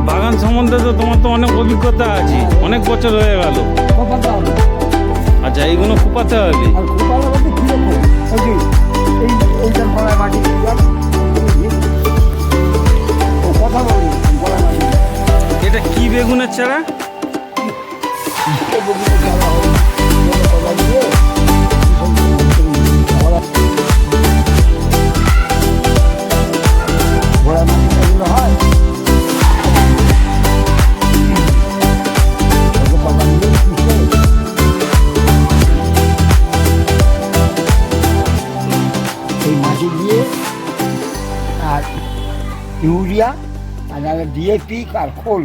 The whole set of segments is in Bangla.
বাগান সম্বন্ধে তো তোমার তো অনেক অভিজ্ঞতা আছে, অনেক বছর হয়ে গেল। আচ্ছা, এইগুলো কুপাতে হবে। এটা কি বেগুনের চারা? ইউরিয়া আর ডিএপি আর খোল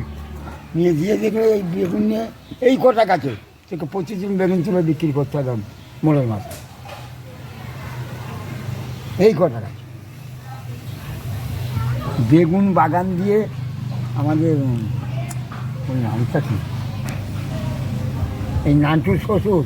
নিয়ে দিয়ে দেখলে এই বেগুন নিয়ে এই কটা গাছে থেকে প্রতিদিন বেগুন তুলে বিক্রি করতে হবে মোড়ের মাছ। এই কটা গাছ বেগুন বাগান দিয়ে আমাদের ওই নামটা কি, এই নান্টুর শ্বশুর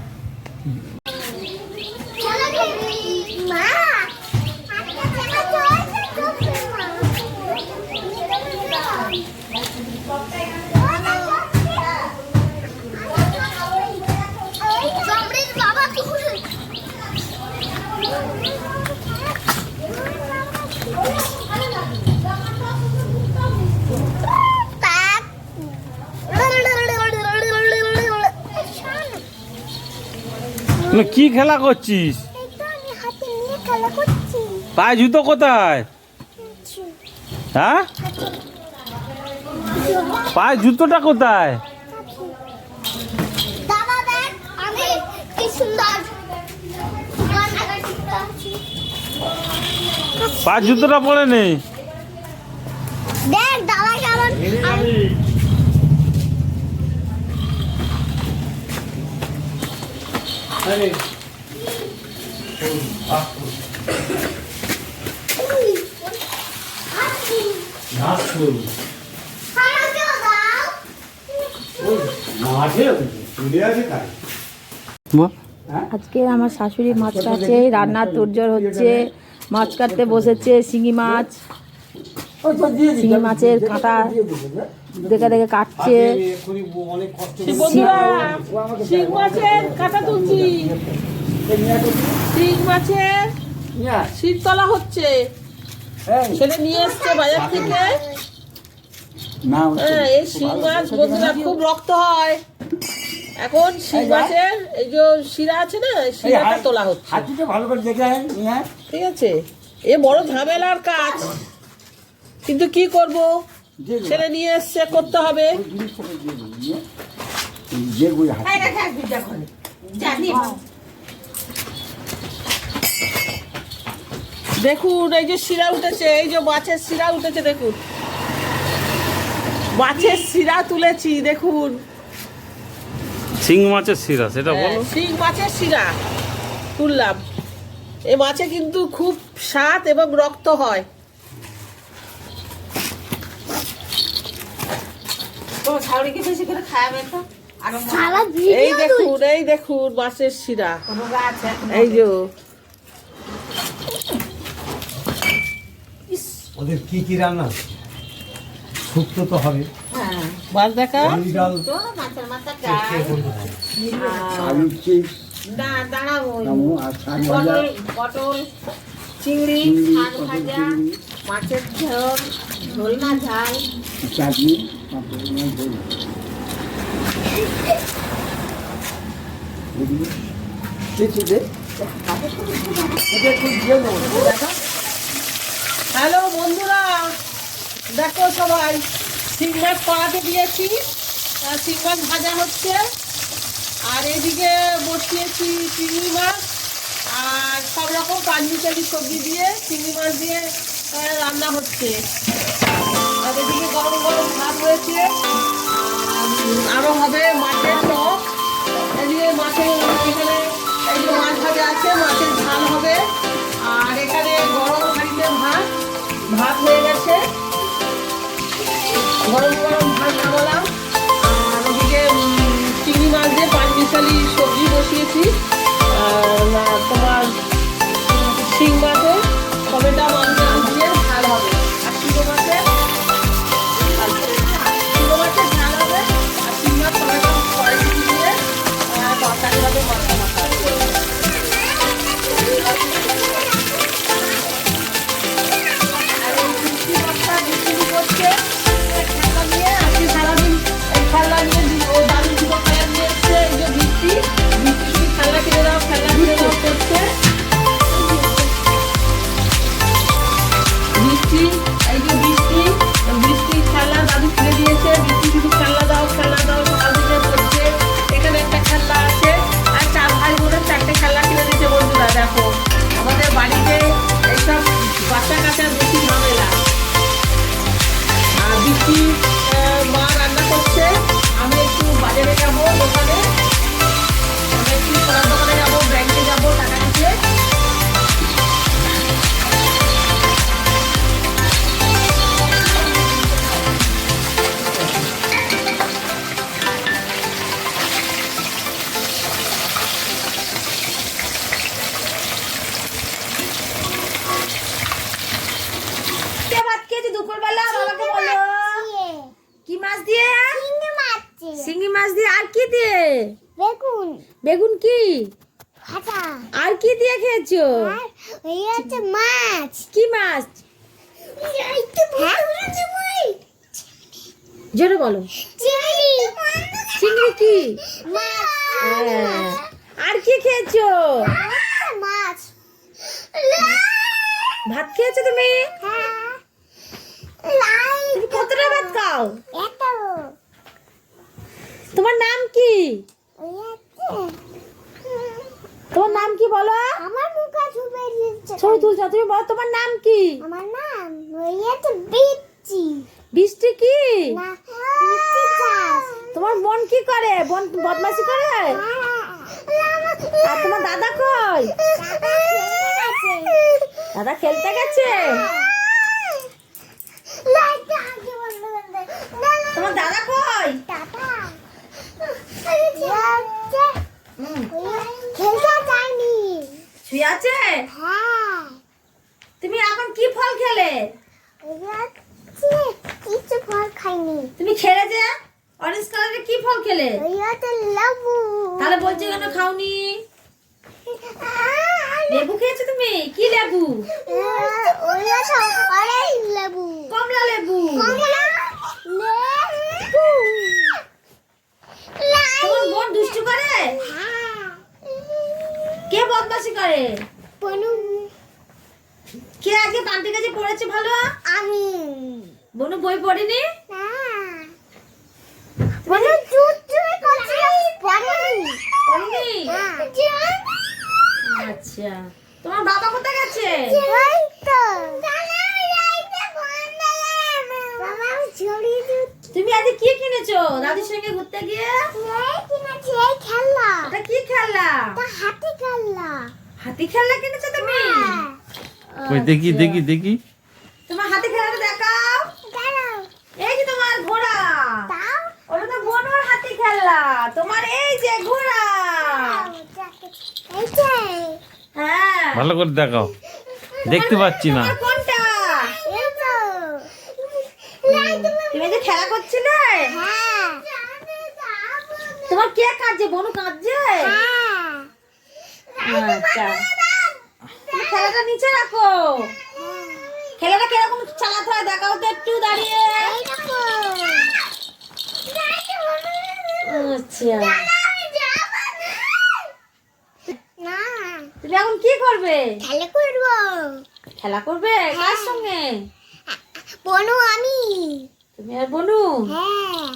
কি খেলা করছিস? পায়ে জুতো কোথায়? হ্যাঁ, পায়ে জুতোটা কোথায়? পায়ে জুতোটা পরে নেই। আজকে আমার শাশুড়ি মাছ কাটছে, রান্নার তোড়জোড় হচ্ছে, মাছ কাটতে বসেছে। শিঙি মাছ, শিঙি মাছের কাঁটা দেখে দেখে কাটছে। শিং মাছের কাঁটা তুলছি, শিং মাছের শীত তোলা হচ্ছে, ছেলে নিয়ে এসছে বাজার থেকে। এই শিং মাছ বন্ধুরা খুব রক্ত হয়। এখন শিং মাছের এই যে শিরা আছে না, শিরাটা তোলা হচ্ছে। ঠিক আছে, এ বড় ঝামেলার কাজ, কিন্তু কি করব, ছেলে নিয়ে এসছে, করতে হবে। দেখুন এই যে শিরা উঠেছে, এই যে মাছের শিরা উঠেছে, দেখুন মাছের শিরা তুলেছি, দেখুন। শিং মাছের শিরা, সেটা বলো। শিং মাছের শিরা তুললাম। এই মাছে কিন্তু খুব স্বাদ এবং রক্ত হয়। এই দেখুন, এই দেখুন মাছের শিরা, এই যে। ওদের কি কি রান্না? শুক্তো তো হবে, মাছ দেখা, পটল, চিংড়ি, ভাজা, মাছের ঝোল, ঝোল না ঝাল, চাটনি, হ্যালো বন্ধুরা, দেখো সবাই, শিং মাছ কড়াতে দিয়েছি, শিং মাছ ভাজা হচ্ছে। আর এদিকে বসিয়েছি চিংড়ি মাছ আর সব রকম পাঁচমিশালি সবজি দিয়ে চিংড়ি মাছ দিয়ে রান্না হচ্ছে। আর এদিকে গরম গরম ভাত রয়েছে, আরও হবে মাছের টক। মাছের এখানে এই যে মাছ ভাজা আছে, মাছের ঝাল হবে। আর এখানে গরম হাঁড়িতে ভাত হয়ে গেছে, গরম গরম ভাত নামালাম। আর ওদিকে চিংড়ি মাছ দিয়ে পাঁচমিশালি সবজি বসিয়েছি। তোমার শিং মাছের টমেটো মাংস দিয়ে ঝাল হবে, আর শিঙো মাছের ঝাল হবে, আর শিং মাছ টমেটো কড়াইতে দিয়ে তরকারি হবে মশলা মশলা। আর এই বৃষ্টি বর্ষা বৃষ্টি করছে, খেলা নিয়ে আজকে সারাদিন এই খেলা নিয়ে ও দাদু দুটো খেলা নিয়ে এসছে। এই যে বৃষ্টি বৃষ্টি খেলা কিনে দাও করছে। বৃষ্টি এই যে বৃষ্টি খেলনা দাদু কিনে দিয়েছে। বৃষ্টি শুধু খেলনা দাও সকাল থেকে করছে। এখানে একটা খেলনা আছে, আর 4 ভাই বোনের 4টে খেলনা কিনে দিয়েছে। বন্ধুরা দেখো, আমাদের বাড়িতে এইসব বাচ্চা কাচ্চা বেশি ঝামেলা। আর বৃষ্টি মা রান্না করছে, আমি একটু বাজারে যাবো, দোকানে আমি একটু সোনার দোকানে যাবো, ব্যাংকে যাবো টাকা দিতে। কে ভাত খেয়েছি দুপুরবেলা? বাবাকে বলো। কি মাছ দিয়ে? শিঙি মাছ দিয়ে। আর কি দিয়ে? বেগুন কি? আর কি দিয়ে খেয়েছো? মাছ কি মাছ? জোরে বলো। চিংড়ি কি? হ্যাঁ। আর কি খেয়েছো? মাছ ভাত খেয়েছো তুমি? তুমি কতটা ভাত খাও? তোমার নাম কি? তোমার নাম কি বলো? আমার মুখে ছবি দিচ্ছে। ছবি তুলছো তুমি, বলো তোমার নাম কি? আমার নাম হইয়াছে বিচ্চি। বৃষ্টি কি? না বিচ্চি চাষ। তোমার বোন কি করে? বোন বদমাশি করে? আর তোমার দাদা কই? দাদা খেলতে গেছে। তোমার দাদা কই? খেলতে যায়নি। শুয়ে আছে? তুমি এখন কি ফল খেলে? কিছু ফল খাইনি। তুমি খেলে যে অরেঞ্জ কালারের কি ফল খেলে? ওইটা লেবু। তাহলে বলছো কেন খাওনি? লেবু খেয়েছো তুমি? কি লেবু? ওইটা অরেঞ্জ লেবু। কমলা লেবু। কমলা লেবু। তোমার বোন দুষ্টু করে? কে বদমাশি করে? বনু কে আজকে পান্তির কাছে পড়েছে ভালো? আমি বনু বই পড়েনি? না বনু চুচুই করছিল পড়েনি। পড়েনি? হ্যাঁ আচ্ছা, তোমার বাবা কোথায় গেছে? ওই তো বাবা ছড়িয়ে দিচ্ছে। তুমি আজকে কি কিনেছো দাদির সঙ্গে ঘুরতে গিয়ে? এই কিনেছি এই খেলনা। এটা কি খেলনা? এটা হাতি খেলনা। হাতি খেলনা কিনেছো তুমি? ওই দেখি আচ্ছা। দেখি দেখি তোমার হাতি খেলনাটা দেখাও। দাঁড়াও এই যে তোমার ঘোড়া। দাও। ওটা তো বনুর হাতি খেলনা। তোমার এই যে ঘোড়া। এই যে হ্যাঁ। ভালো করে দেখাও, দেখতে পাচ্ছি না। তোমার কোনটা? এই তো তুমি যে খেলা করছিলে? হ্যাঁ তোমার কে কাঁদছে? বনু কাঁদছে? আচ্ছা, তুমি খেলাটা নিচে রাখো। খেলাটা কিরকম চালাতে হয় দেখাও তো একটু দাঁড়িয়ে। আচ্ছা, না তুমি এখন কি করবে? খেলা করবো। খেলা করবে কার সঙ্গে? বনু আমি। তুমি আর বনু? হ্যাঁ